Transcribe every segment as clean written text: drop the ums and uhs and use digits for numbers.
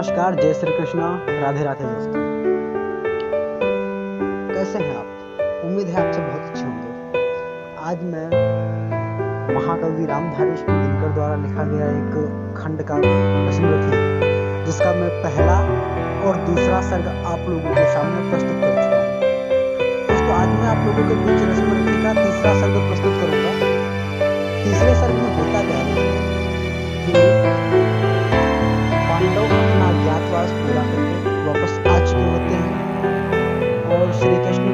नमस्कार, जय श्री कृष्णा, राधे राधे दोस्तों। कैसे हैं आप? उम्मीद है आप सब बहुत अच्छे होंगे। आज मैं महाकवि रामधारी दिनकर द्वारा लिखा गया एक खंड का रसमरथी, जिसका मैं पहला और दूसरा सर्ग आप लोगों के सामने प्रस्तुत कर चुका हूँ। दोस्तों, आज मैं आप लोगों के बीच रसमरथी का तीसरा सर्ग प्रस्तुत करूंगा। तीसरे सर्ग में होता क्या है कि पांडव अपना अज्ञातवास पूरा करके वापस आ चुके होते हैं और श्री कृष्ण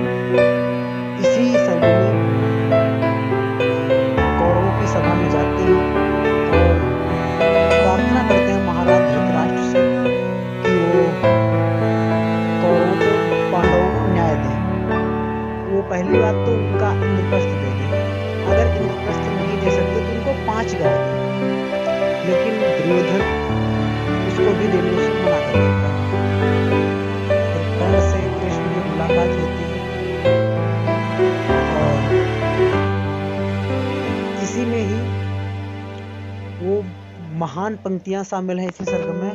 इसी सर्ग में कौरवों की सभा में जाते हैं और प्रार्थना करते हैं महाराज धृतराष्ट्र से कि वो कौरवों को पांडवों को न्याय दें। वो पहली बात तो उनका इंद्रप्रस्थ दे दें, अगर इंद्रप्रस्थ नहीं दे सकते तो उनको 5 गाय दें। लेकिन दुर्योधन उसको भी देने से मना कर देता है। फिर कर्ण से कृष्ण की मुलाकात होती है और इसी में ही वो महान पंक्तियां शामिल हैं इसी सर्ग में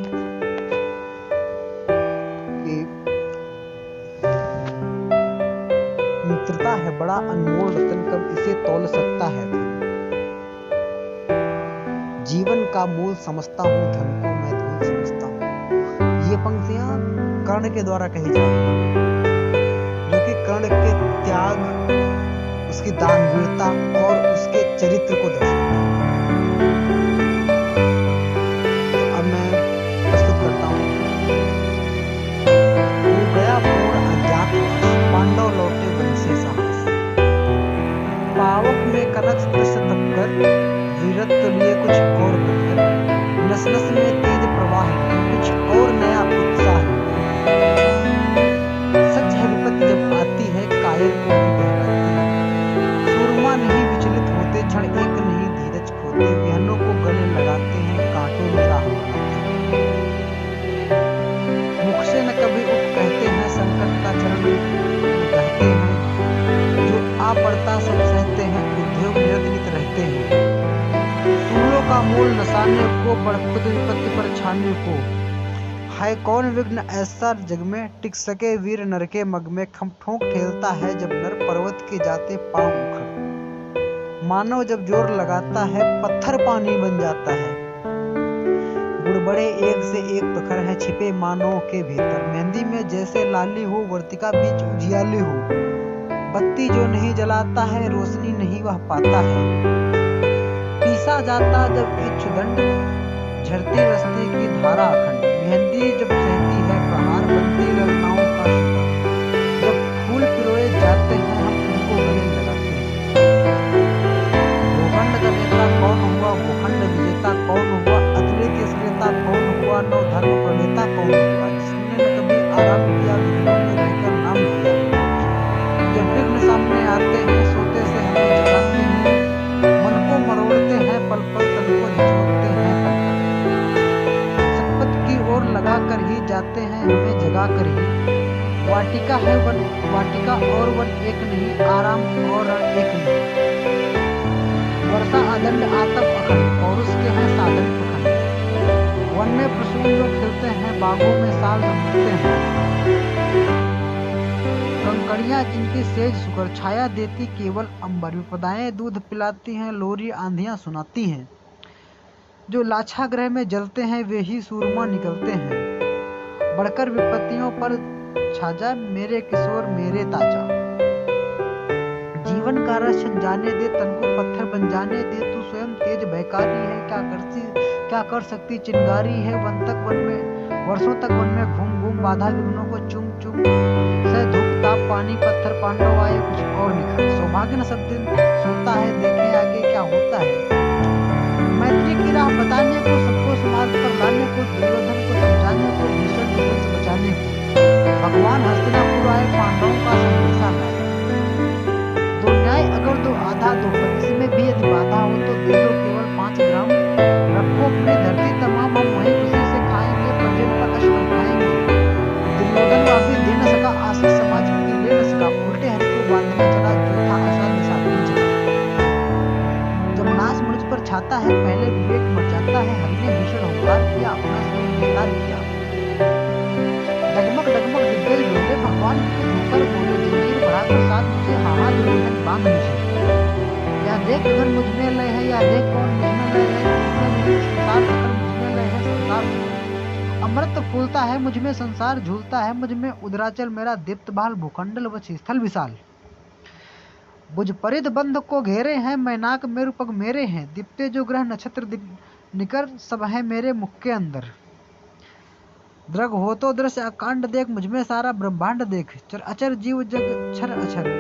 कि मित्रता है बड़ा अनमोल रतन, कब इसे तौल सकता है। जीवन का मूल समझता हूँ, धन को मैं धूल समझता हूँ। ये पंक्तियां कर्ण के द्वारा कही जा रही हैं, जो कि कर्ण के त्याग, उसकी दानवीरता और उसके चरित्र को दर्शाती है। तो अब मैं प्रस्तुत करता हूँ। वो गया पूर्ण अज्ञातवास, पांडव लौटे वन से साहस। पावक में कनक कृष्ण तपकर, वीरत्व लिए कुछ और कर, नस नस में तेज प्रवाह है, कुछ और नया उत्साह है। सच है विपत्ति जब आती है, कायर को भी बहलाती है। सूरमा नहीं विचलित होते, क्षण एक नहीं धीरज खोते, विहनों को गले लगाते हैं, कांटों में राह बनाते हैं। मुख से न कभी उठ कहते हैं, संकट का चरण कहते हैं, जो आ पड़ता सब सहते हैं, उद्योग निरत रहते हैं। सूलों का मूल नसाने को, बढ़ खुद विपत्ति पर छाने को। है कौन विघ्न ऐसा जग में, टिक सके वीर नर के मग में। ठोंक ठेलता है जब नर, पर्वत के जाते पांव उखड़। मानव जब जोर लगाता है, पत्थर पानी बन जाता है। बुड़बड़े एक से एक प्रखर है, छिपे मानव के भीतर। मेहंदी में जैसे लाली हो, वर्तिका बीच उजियाली हो। बत्ती जो नहीं जलाता है, रोशनी नहीं वह पाता है। पीसा जाता जब इच्छुदंड, झरती रस्ते की धारा अखंड। मेहंदी जब सहती है प्रहार, बनती ललनाओं का शिकार। जब फूल पिरोए जाते हैं, हम उनको गले लगाते हैं। भूखंड का नेता कौन हुआ, भूखंड विजेता कौन हुआ, अतुलित श्रेता कौन हुआ, नव धर्म प्रणेता कौन हुआ, जिसने न कभी आराम किया, विघ्नों में रहकर नाम लिया। जब विघ्न सामने आते हैं, सोते से हमें जगाते हैं, मन को मरोड़ते हैं, पल पल तन को झिझोड़ते हैं। सतपथ की ओर लगा कर ही जाते हैं, हमें जगा कर ही। वाटिका है वन, वाटिका और वन एक नहीं, आराम और रण एक नहीं। वर्षा आदंड आतप अखंड, और उसके हैं साधन प्रखंड। वन में प्रसून जो खिलते हैं, बागों में साल रमते हैं। कंकड़ियां जिनकी सेज सुकर, छाया देती केवल अंबर। विपदाएं दूध पिलाती हैं, लोरी आंधियां सुनाती हैं। जो लाछागृह में जलते हैं, वे ही सूरमा निकलते हैं। बढ़कर विपत्तियों पर छाजा, मेरे किशोर मेरे ताजा। जीवन का रस जाने दे, तन को पत्थर बन जाने दे। तू स्वयं तेज भयकारी है, क्या कर सकती चिंगारी है। वन तक वन में वर्षों तक वन में घूम घूम, बाधा विघ्नों को चुम चुम। सह धूप ताप पानी पत्थर, पांडव आए कुछ और निखर। सौभाग्य न सब दिन सोता है, देखें आगे क्या होता है। मैत्री की राह बताने को, सबको समाज पर लाने को, दुर्योधन को समझाने को, भीषण विध्वंस बचाने को। भगवान हस्तिनापुर आए, पांडवों का संदेशा लाए। दो न्याय अगर दो आधा दो, इसमें भी यदि बाधा हो तो दे दो केवल 5 ग्राम। रखो अपनी धरती तमाम, हम वहीं उसी से खाएंगे, प्रजन पर अश्व खाएंगे। दुर्योधन वह भी दे न सका, आशीष समाज की ले न सका। उल्टे हरि को बांधने चला, जो था आसानी साधन चला। जब नाश मुझ पर छाता है, पहले विवेक मर जाता है। हरि ने भीषण हुंकार किया, अपना स्वयं विस्तार किया। देख गगन मुझ में लय है, या देख कौन मुझ में लय है, मुझ में संसार सकल मुझ में लय है संसार। अमृत फूलता है मुझ में, संसार झूलता है मुझ में, उदराचल मेरा दीप्त बाल, भूखंडल वछ स्थल विशाल। बुझ परिध बंध को घेरे हैं, मैनाक मेरु पग मेरे हैं, दीप्ते जो ग्रह नक्षत्र निकर, सब है मेरे मुख के अंदर। दृग हो तो दृश्य अकांड देख, मुझ में सारा ब्रह्मांड देख, चर अचर जीव जग छर अचर,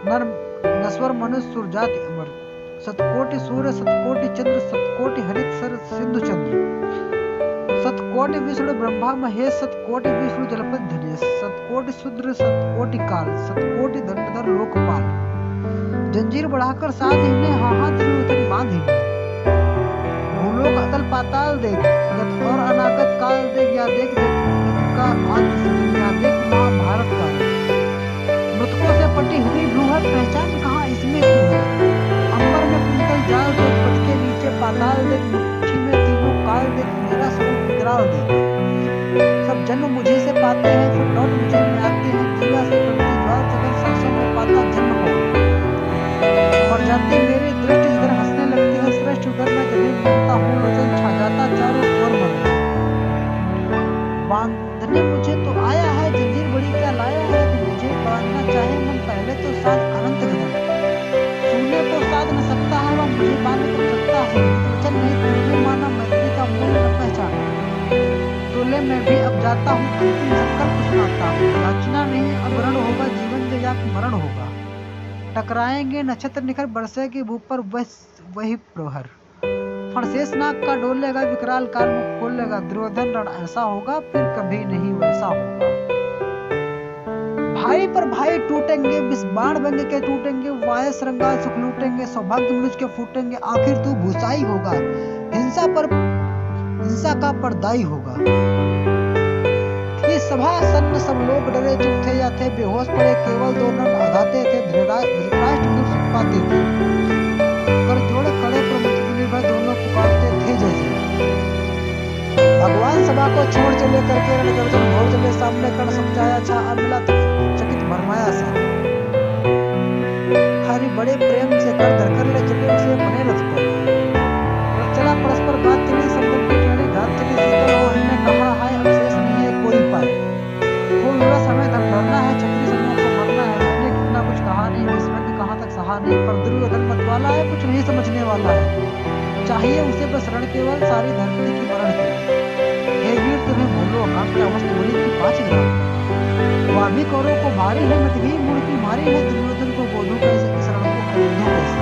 नर नस्वर मनुष्य सुर जाति अमर, सतकोटि सूर्य सतकोटि चंद्र, सतकोटि हरित सर सिंधु चंद्र, सतकोटि विष्णु ब्रह्मा महेश, सतकोटि विष्णु जलपति धनेश, सतकोटि शूद्र सतकोटि काल, सतकोटि दंडधर लोकपाल। जंजीर बढ़ाकर साध इन्हें, हाहा त्रिभुवन बांध इन्हें, भूलोक अतल पाताल देख, गत और अनागत काल देख, या देख का अंत सृजन, या देख महाभारत काल। मृतकों से पटी हुई भ्रूहर, पहचान कहाँ इसमें क्यों है, अंबर में कुंतल जाल देख, पद के नीचे पाताल देख, मुट्ठी में तीनों काल देख, मेरा स्वरूप विकराल देख। सब जन्म मुझे से पाते हैं, फिर लौट मुझे में आते हैं, जीवा से बढ़ती ज्वाल सकल सरसों में पाता जन्म हो। पर जाते मेरे दृष्टि जिधर हंसने लगती है, श्रेष्ठ उधर मैं जभी बोलता हूँ, लोचन छा जाता चारों ओर मन। बांधने मुझे तो आया है, जंजीर बड़ी क्या लाया है, मुझे बांधना चाहे मन पहले तो साध अनंत गगन। सुनने को साध न सकता है, वह मुझे बांध कर सकता है, वचन नहीं तुमने माना, मैत्री का मूल न पहचाना। तोले मैं भी अब जाता हूँ, अंतिम संकल्प सुनाता हूँ, याचना नहीं अब रण होगा, जीवन जो या मरण होगा। टकराएंगे नक्षत्र निखर, बरसेगी भू पर वही प्रहर, फणशेष नाग का डोलेगा, विकराल काल मुख खोलेगा, दुर्योधन रण ऐसा होगा, फिर कभी नहीं वैसा होगा। भाई पर भाई टूटेंगे, विष बाण व्यंग के टूटेंगे, वाय श्रृंगार सुख लूटेंगे, सौभाग्य मनुष्य के फूटेंगे, आखिर तू भूसाई होगा, हिंसा का परदाई होगा। सभा सन्न सब लोग डरे, चुप थे या थे बेहोश पड़े, केवल दो नर आघाते थे, धृतराष्ट्र विदुर सुन पाते थे, कर जोड़े खड़े प्रमुख निर्भय दोनों पुकारते थे जैसे। भगवान सभा को छोड़ चले करके रण गर्जन घोर चले, सामने कर्ण समझाया छा, अब मिला चकित भरमाया सा। हरि बड़े प्रेम से कर धर कर ले चले उसे बने रथ पर, चला परस्पर बात चली, समझ के टेढ़े घात चली, शीतल हो हमने कहा हाय अब शेष नहीं है कोई पाए। खूब विवश हमें धरना है, छत्री समूह को मरना है, हमने कितना कुछ कहा नहीं, विस्मृति कहाँ तक सहा नहीं, पर दुर्योधन मतवाला है, कुछ नहीं समझने वाला है, चाहिए उसे बस रण केवल, सारी धरती की मरण के। हे वीर तुम्हें बोलो हम क्या वस्तु बड़ी थी 5 ग्राम, वाभी कौरों को भारी है, मत भी मूड की मारी है, दुर्योधन को बोधू कैसे, इस रण को खरीदूं कैसे।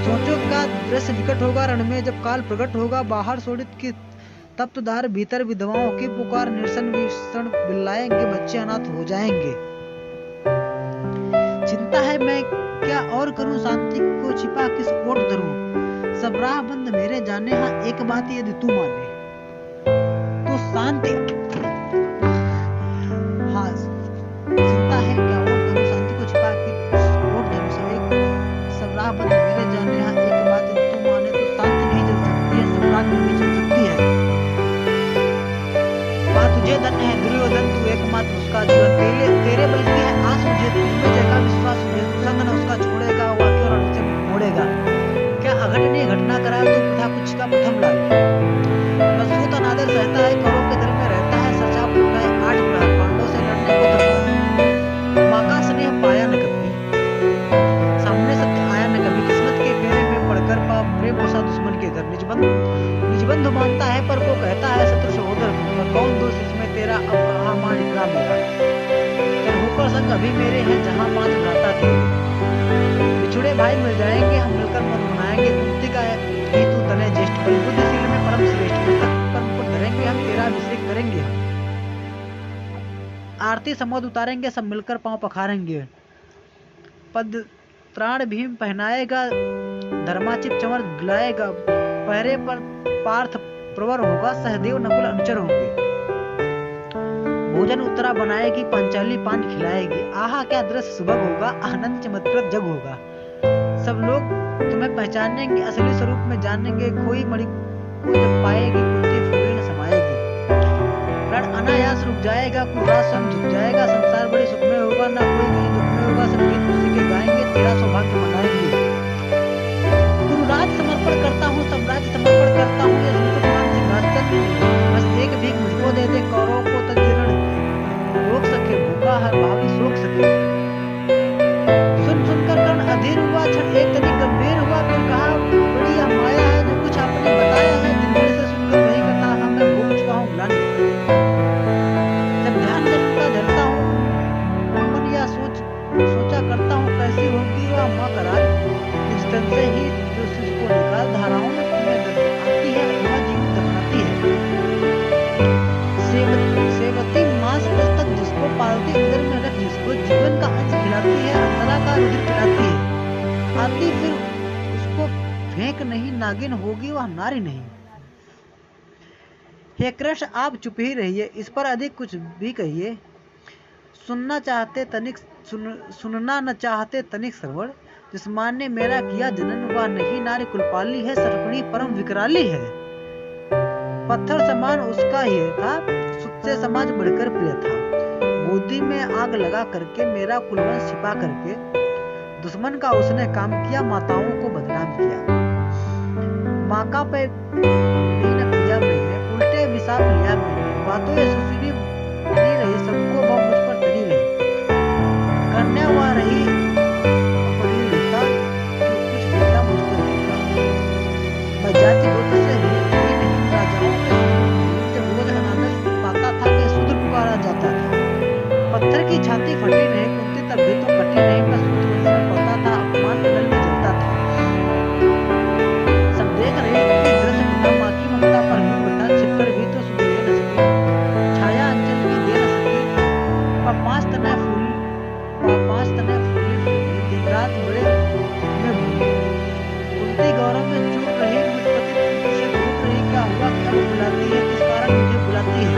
सोचो का दृश्य निकट होगा, रण में जब काल प्रकट होगा, बाहर शोणित की तप्त दार, भीतर विधवाओं की पुकार, निरसन विषण बिल्लाएंगे, बच्चे अनाथ हो जाएंगे। चिंता है मैं क्या और करूं, शांति को छिपा किस ओट धरूं, सब राह बंद मेरे जाने, हाँ एक बात यदि तू माने तो शांति, हाँ चिंता है क्या और करूं, शांति को छिपा किस ओट धरूं, सब राह बंद मेरे जाने, हाँ एक बात यदि तू माने तो शांति नहीं चल सकती है, सब राह नहीं चल सकती है। तुझे धन्य है दुर्योधन, तू एकमात्र उसका जीवन, तेरे बल की है आस मुझे, तुझमें जगा विश्वास मुझे, संग न उसका छोड़ेगा, वाक्य रण से मोड़ेगा। क्या अघटनीय घटना करा तू प्रथा कुछ का प्रथम लाल, बसूत अनादर सहता है, करों के दर में रहता है, सचा है 8 प्रहर, पांडव से लड़ने को तत्पर, माँ का स्नेह पाया न कभी, सामने सत्य आया न कभी, किस्मत के फेरे में पड़कर पा प्रेम ओसा दुश्मन के घर, निजबंधु मानता है पर को कहता है शत्रु सहोदर, कौन दोष इसमें तेरा, अब कहाँ मान इतना मेरा, फिर होकर संग अभी मेरे हैं जहाँ 5 भ्राता थे, बिछुड़े भाई मिल जाएंगे, हम मिलकर मन मनाएंगे, कुंती का ही तू तने ज्येष्ठ, बुद्धिशील में परम श्रेष्ठ, पर मुकुट धरेंगे हम, तेरा अभिषेक करेंगे हम, आरती समोद उतारेंगे, सब मिलकर पांव पखारेंगे, पद त्राण भीम पहनाएगा, धर्माचित चंवर बुलाएगा, पहरे पर पार्थ प्रवर होगा, सहदेव नकुल अनुचर होंगे, भोजन उत्तरा बनाएगी, पांचाली पान खिलाएगी, आहा क्या दृश्य सुभग होगा, आनंद चमत्कृत जग होगा, सब लोग तुम्हें पहचानेंगे, असली स्वरूप में जानेंगे, खोई मणि को जब पाएगी, कुंती फूली न समाएगी, रण अनायास रुक जाएगा, कुर्रा स्वयं झुक जाएगा, संसार बड़े सुख में होगा, ना कोई कहीं दुख में होगा, सब गीत उसी के गाएंगे, तेरा सौभाग्य मनाएंगे। से ही जो शिशु को निकाल धाराओं में आती है अथवा जीवन दफनाती है। सेवती मांस तक जिसको पालती उदर में रख जिसको जीवन का अंश खिलाती है, अंतरा का रुधिर पिलाती है। आती फिर उसको फेंक नहीं, नागिन होगी वह नारी नहीं। हे कृष्ण आप चुप ही रहिए, इस पर अधिक कुछ भी कहिए। सुनना न चाहते तनिक श्रवण। जिस मां ने मेरा किया जनन वह नहीं नारी कुलपाली है, सर्पणी परम विकराली है। पत्थर समान उसका ही था, सुत से समाज बढ़कर प्रिय था। गोदी में आग लगा करके मेरा कुलवंश छिपा करके दुश्मन का उसने काम किया, माताओं को बदनाम किया। माँ का पे न किया मैंने, उल्टे विशाप लिया मैंने। बातों ये सुशीली बनी रही, सबको वह मुझ पर तरी रही। कन्या वह रही अपनी रीता, जो कुछ बीता मुझ पर बीता। मैं जाति गोत्र से ही नहीं, राजाओं के बोझ अनादर पाता था कि शूद्र पुकारा जाता था। पत्थर की छाती फटी नहीं, कुंती तब भी तो कटी नहीं। मैं सूत्र वंश में पड़ता था, अपमान नल में जलता था। सब देख रहे कि दृश्य पिता माँ की ममता पर भी बैठा, छिपकर भी तो सुधरे न सकी, छाया अंचल की दे न सकी। पांच तना फूली दिन रात बड़े में भूली। कुंती गौरव में चूक रही, मुझ पति से भूख रही। क्या हुआ कि अब बुलाती है, किस कारण मुझे बुलाती है?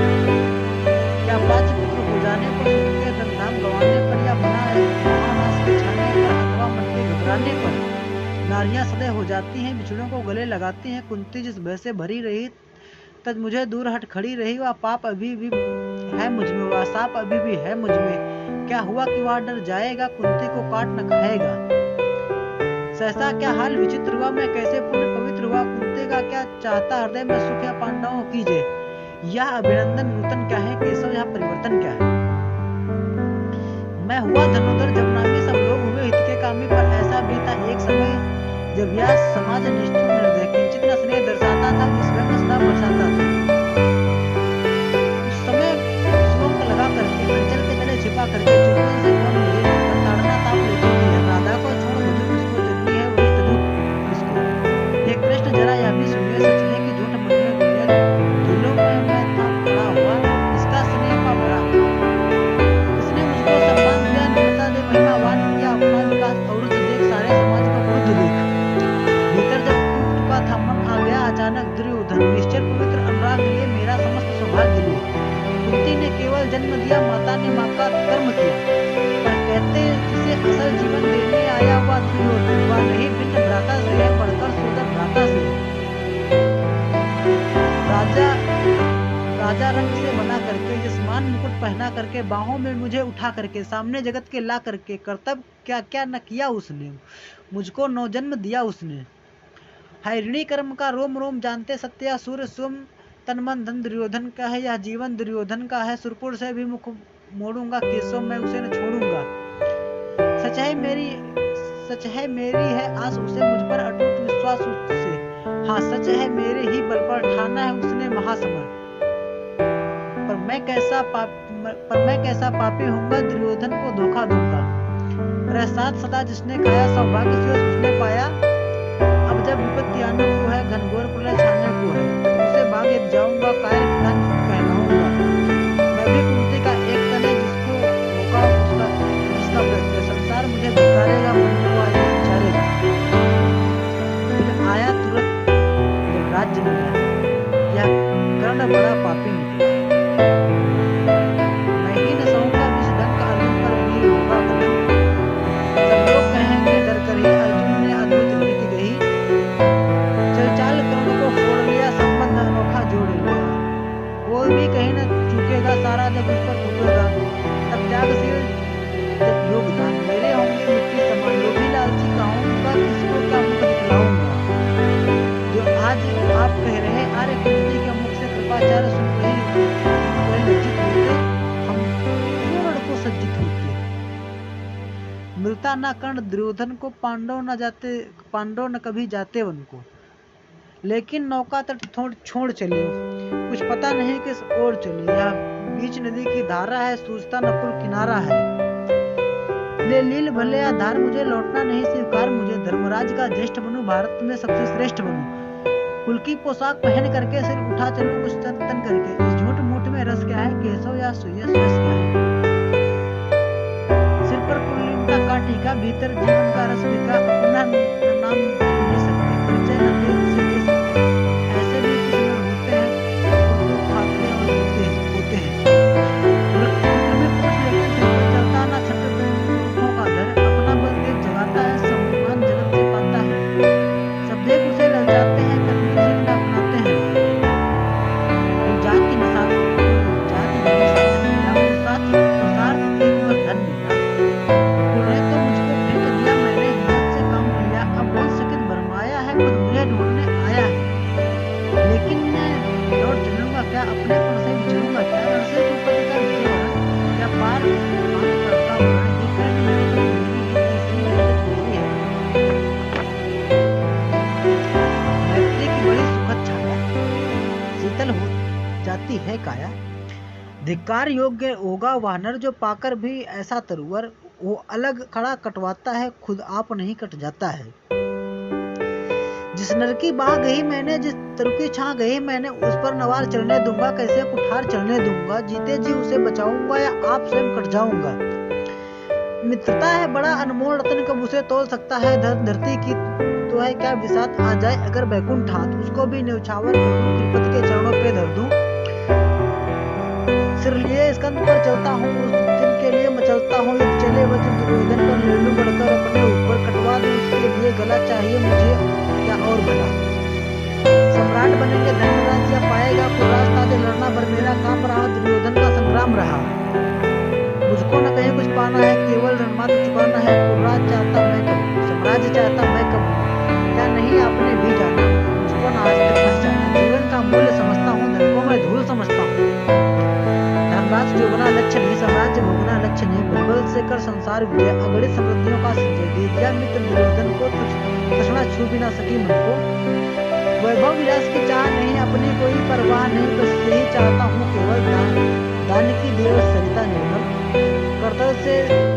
क्या पांच पुत्र हो जाने पर, सुख के धन धाम गंवाने पर, या बना है महानाश के छाने पर, अथवा मन के घबराने पर नारियां सदै हो जाती हैं, बिछड़ों को गले लगाती हैं। कुंती जिस भय से भरी रही तज मुझे दूर हट खड़ी रही। वह पाप अभी भी है मुझ में, वह साप अभी भी है मुझ में। क्या हुआ कि वह डर जाएगा, कुंती को काट न खाएगा? सहसा क्या हाल विचित्र हुआ, मैं कैसे पुण्य पवित्र हुआ। कुंती का क्या चाहता हृदय में, सुख या पांडवों की जय। यह अभिनंदन नूतन क्या है, केशव यह परिवर्तन क्या है? मैं हुआ धनुधर जब नामी, सब लोग हुए हित के कामी। पर ऐसा भी था एक समय जब यह समाज निष्ठुर निर्दय किंचित न स्नेह दर्शाता था, विस्मय में सदा बरसाता था। उस समय सुरंग लगा करके अंचल के तले छिपा करके चुपन से कौन मुझे ताड़ना ताप लेती है। राधा को छोड़ मुझे किसको जन्मी है, वही तदु किसको। हे कृष्ण जरा यह भी सुनिए, सच है कि झूठ मन में गुंजन। धूलों में मैं था पड़ा हुआ, इसका स्नेह का बड़ा। इसने मुझको सम्मान दिया, निम्रता दे महिमावान किया। अपना विकास अवरुद्ध देख, सारे समाज को वरुद्ध देख। भीतर जब टूट चुका था मन, आ गया अचानक दुर्योधन। निश्चल पवित्र अनुराग लिए, मेरा समस्त सौभाग्य लिए। कुंती ने केवल जन्म दिया, माता ने माँ का कर्म किया। पर कहते जिसे असल जीवन देने आया हुआ दुर्योधन, वह नहीं भिन्न भ्राता से है, बढ़कर सोदर भ्राता से। राजा रंग से बना करके, जसमान मुकुट पहना करके, बाहों में मुझे उठा करके, सामने जगत के ला करके, कर्तव्य क्या क्या न किया उसने, मुझको नवजन्म दिया उसने। है ऋणी कर्म का रोम रोम जानते, सत्या सूर्य स्वयं तन मन धन दुर्योधन का है। यह जीवन दुर्योधन का है, सुरपुर से भी मुख मोड़ूंगा, केशव मैं उसे न छोड़ूंगा। सच है मेरी है आस उसे, मुझ पर अटूट विश्वास उससे। हाँ सच है मेरे ही बल पर ठाना है उसने महासमर। पर मैं कैसा पापी होऊंगा, दुर्योधन को धोखा दूंगा। प्रसाद सदा जिसने खाया, सौभाग्य से उसने पाया। अब जब विपत्ति आने को है, घनघोर प्रलय छाने को है, उसे भागे जाऊंगा, कायर विधान कहलाऊंगा। मैं भी कुंती का एक तन है, जिसको होगा जिसका प्रत्यय। संसार मुझे धिक्कारेगा, मन को आज विचारेगा। फिर आया तुरंत जब राज्य मिला, यह कर्ण बड़ा पापी निकला। मैं ही न सहूंगा विष ढंग का, अर्जुन पर वीर होगा कदम। सब लोग कहेंगे डर कर ही, अर्जुन ने अद्भुत नीति कही। चल चाल कर्ण को फोड़ लिया, संबंध अनोखा जोड़ लिया। कोई भी कहीं न चूकेगा, सारा जब उस पर टूटेगा। तब त्यागशील जब योगदान, मेरे होंगे मिट्टी समान। लोभी लालची कहूंगा, किसको क्या मुख दिखलाऊंगा। जो आज आप कह रहे, आर्य कुंती के मुख से कृपाचार्य सुन रही, लज्जित होते, हम पूर्ण को सज्जित होते। मिलता ना कर्ण दुर्योधन को, पांडव न कभी जाते वन को। लेकिन नौका तट छोड़ चले, कुछ पता नहीं किस ओर चले। यह बीच नदी की धारा है, सूझता न पुल किनारा है। ले लील भले आधार, मुझे लौटना नहीं स्वीकार, मुझे धर्मराज का ज्येष्ठ बनूं, भारत में सबसे श्रेष्ठ बनूं, कुल की पोशाक पहन करके सिर उठा चलूं कुछ तन करके। इस झूठ मूठ में रस क्या है, केशव या सुयस रस क्या है। सिर पर कुलीनता का टीका, भीतर जीवन का रस बिका, अपना नाम नहीं सकते, परिचय न दे उसे दे सकते। ऐसे भी कुछ लोग होते हैं, उर्दू खाते और होते हैं। रुद्र में पूछ लेकिन सिर पर चलता ना छत्र पुरखों का धर, अपना बल देख जगाता है, सम्मान जगत से पाता है। सब देख उसे ललचाते हैं, करनी सीख न अपनाते हैं। जाति निशान जाति निशान या पुरुषार्थ एक बार धन मिला, तूने तो मुझको फेंक दिया, मैंने हिम्मत से काम लिया, अब वंश कित भरमाया है, खुद मुझे ढूंढने आया है। लेकिन मैं लौट चलूंगा क्या, अपनेपन से बिछड़ूंगा क्या, रण से द्रौपदी का विजय वरण, क्या पार हाथ पड़ता होना, ये कर्ण नहीं तो मेरी ही तीसरी लज्जत मेरी है। मैत्री की बड़ी सुखद छाया, शीतल हो जाती है काया। धिक्कार योग्य होगा वह नर, जो पाकर भी ऐसा तरुवर, वो अलग खड़ा कटवाता है, खुद आप नहीं कट जाता है। जिस नर की बाह गई मैंने, जिस तरु की छां गई मैंने, उस पर नवार चढ़ने दूंगा, कैसे कुठार चढ़ने दूंगा, जीते जी उसे बचाऊंगा या आप स्वयं कट जाऊंगा। मित्रता है बड़ा अनमोल रत्न, कब उसे तोल सकता है धरती की तो है क्या विसात आ जाए, अगर बैकुंठ हाथ उसको भी न्यौछावर कर दूं, त्रिपति के चरणों पे धर दूं। सिर लिए स्कंद पर चलता हूँ, उस दिन के लिए मचलता हूँ, यदि चले वज्र दुर्योधन पर ले लूं बढ़कर अपने ऊपर, कटवा दूं उसके लिए गला, चाहिए मुझे क्या और भला। सम्राट बनेंगे धर्मराज या पाएगा कुराज, ताज लड़ना भर मेरा काम रहा, दुर्योधन का संग्राम रहा। मुझको न कहीं कुछ पाना है, केवल रणमात्र चुकाना है, कुराज चाहता मैं कब, सम्राज्य चाहता मैं कब, क्या नहीं आपने भी जाना, मुझको न आज तक पहचाना। जीवन का मूल्य समझता हूँ, धन को मैं धूल समझता हूँ। धनराज जोगना लक्ष्य नहीं, साम्राज्य भोगना लक्ष्य नहीं, बलबल से कर संसार विजय, अगणित समृद्धियों का संजय, दे दिया मित्र दुर्योधन को, तृष्णा छू भी ना सकी मन को। वैभव विलास की चाह नहीं, अपनी कोई परवाह नहीं, बस यही चाहता हूँ केवल दान की देव सरिता निर्मल, कर्तव्य से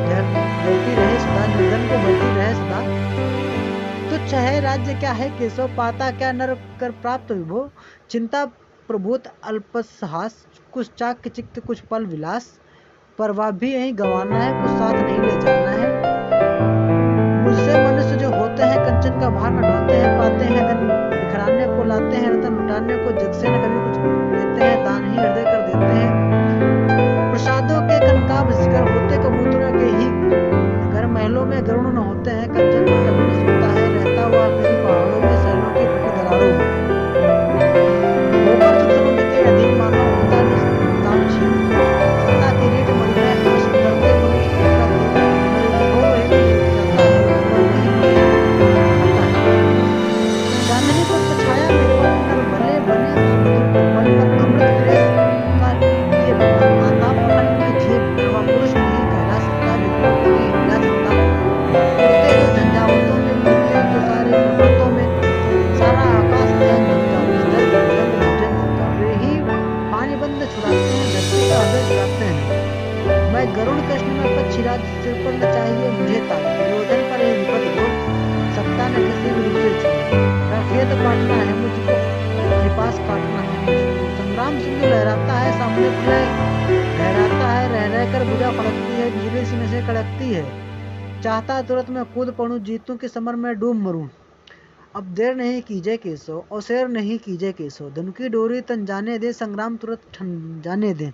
जलती रहे सदा, निर्धन को बढ़ती रहे सदा। तुच्छ है राज्य क्या है केशव, पाता क्या नर कर प्राप्त विभो, चिंता प्रभुत अल्पसहास, कुछ चाक चित्त कुछ पल विलास, पर वह भी यही गंवाना है, कुछ साथ नहीं ले जाना है। मुझसे मनुष्य जो होते हैं, कंचन का भार न ढोते हैं, पाते हैं धन बिखराने को, लाते हैं रतन लुटाने को, जग से न कभी कुछ देते हैं, दान ही हृदय कर देते हैं। प्रसादों के कनकाब शिखर होते कबूतरों के ही घर, महलों में गरुड़ न होते हैं, कंचन पर कभी न सोता है, रहता हुआ मेरी पहाड़ों में, शहरों की फटी दरारों में। ऊपर सुख समुद्र के अधीन मानो होता निस्ताम छीन, सत्ता की रीट मणि में आश करते मनुष्य का तेज, मेरे देखो वही जाता है और वही आता है। चांदनी पर छाया में कोई नर भले बने उस मधुर पल पर, अमृत प्रेस का ये बना आता पखंड में झेप, वह पुरुष नहीं कहला सकता, विक्रम नहीं हिला सकता। उड़ते जो झंझावतों में, मिलते जो सारे पर्वतों में, सारा आकाश है जिनका, इधर भुजंग भोजन जिनका, वे ही पानी बंद छुड़ाते हैं, धरती का हृदय चुराते हैं। मैं गरुड़ कृष्ण में पक्षीराज, सिर पर न चाहिए मुझे ताज, दुर्योधन पर यह विपद जो सकता न किसी भी रूप से छू, खेत काटना है मुझको, पास काटना है मुझको। संग्राम सिंधु लहराता है, सामने प्रलय लहराता है, रह रह कर भुजा फड़कती है, बिजली सीने से कड़कती है, चाहता तुरंत मैं कूद पड़ूं, जीतूं के समर में डूब मरूं। अब देर नहीं कीजिए केशव, और शेर नहीं कीजिए केशव, धन की डोरी तन जाने दे, संग्राम तुरंत ठन जाने दे।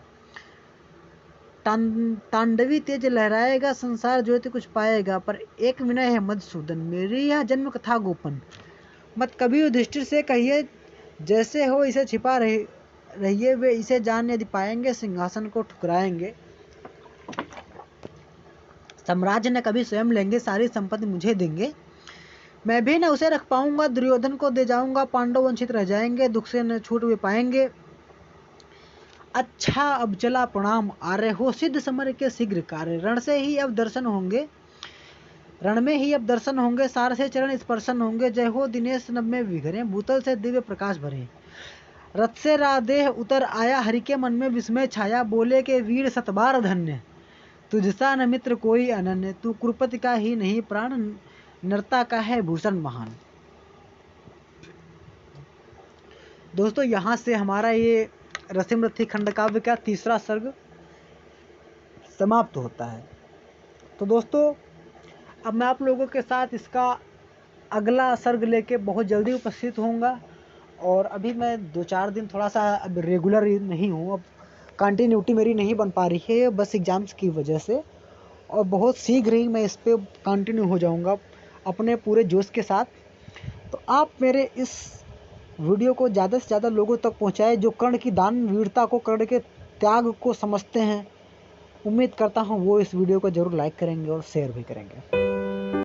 तांडवी तेज लहराएगा, संसार ज्योति कुछ पाएगा, पर एक विनय है मधुसूदन, मेरी यह जन्म कथा गोपन। मत कभी युधिष्ठिर से कहिए, जैसे हो इसे छिपा रहिए, वे इसे जान यदि पाएंगे, सिंहासन को ठुकराएंगे। साम्राज्य न कभी स्वयं लेंगे, सारी संपत्ति मुझे देंगे, मैं भी न उसे रख पाऊंगा, दुर्योधन को दे जाऊंगा, पांडव वंचित रह जाएंगे, दुख से न छूट भी पाएंगे। अच्छा अब चला प्रणाम आर्य, हो सिद्ध समर के शीघ्र कार्य, रण से ही अब दर्शन होंगे, रण में ही अब दर्शन होंगे, सार से चरण स्पर्शन होंगे, जय हो दिनेश नभ में विघरे, भूतल से दिव्य प्रकाश भरे। रथ से राधेह उतर आया, हरि के मन में विस्मय छाया, बोले के वीर सतबार धन्य, तुझसा न मित्र कोई अनन्य, तू कुरुपति का ही नहीं प्राण, नरता का है भूषण महान। दोस्तों यहाँ से हमारा ये रसिम रथी खंड काव्य का तीसरा सर्ग समाप्त होता है। तो दोस्तों अब मैं आप लोगों के साथ इसका अगला सर्ग लेके बहुत जल्दी उपस्थित होऊंगा। और अभी मैं 2-4 दिन थोड़ा सा अब रेगुलर नहीं हूँ, अब कंटिन्यूटी मेरी नहीं बन पा रही है बस एग्ज़ाम्स की वजह से। और बहुत शीघ्र ही मैं इस पे कंटिन्यू हो जाऊंगा अपने पूरे जोश के साथ। तो आप मेरे इस वीडियो को ज़्यादा से ज़्यादा लोगों तक पहुँचाएं जो कर्ण की दानवीरता को, कर्ण के त्याग को समझते हैं। उम्मीद करता हूँ वो इस वीडियो को ज़रूर लाइक करेंगे और शेयर भी करेंगे।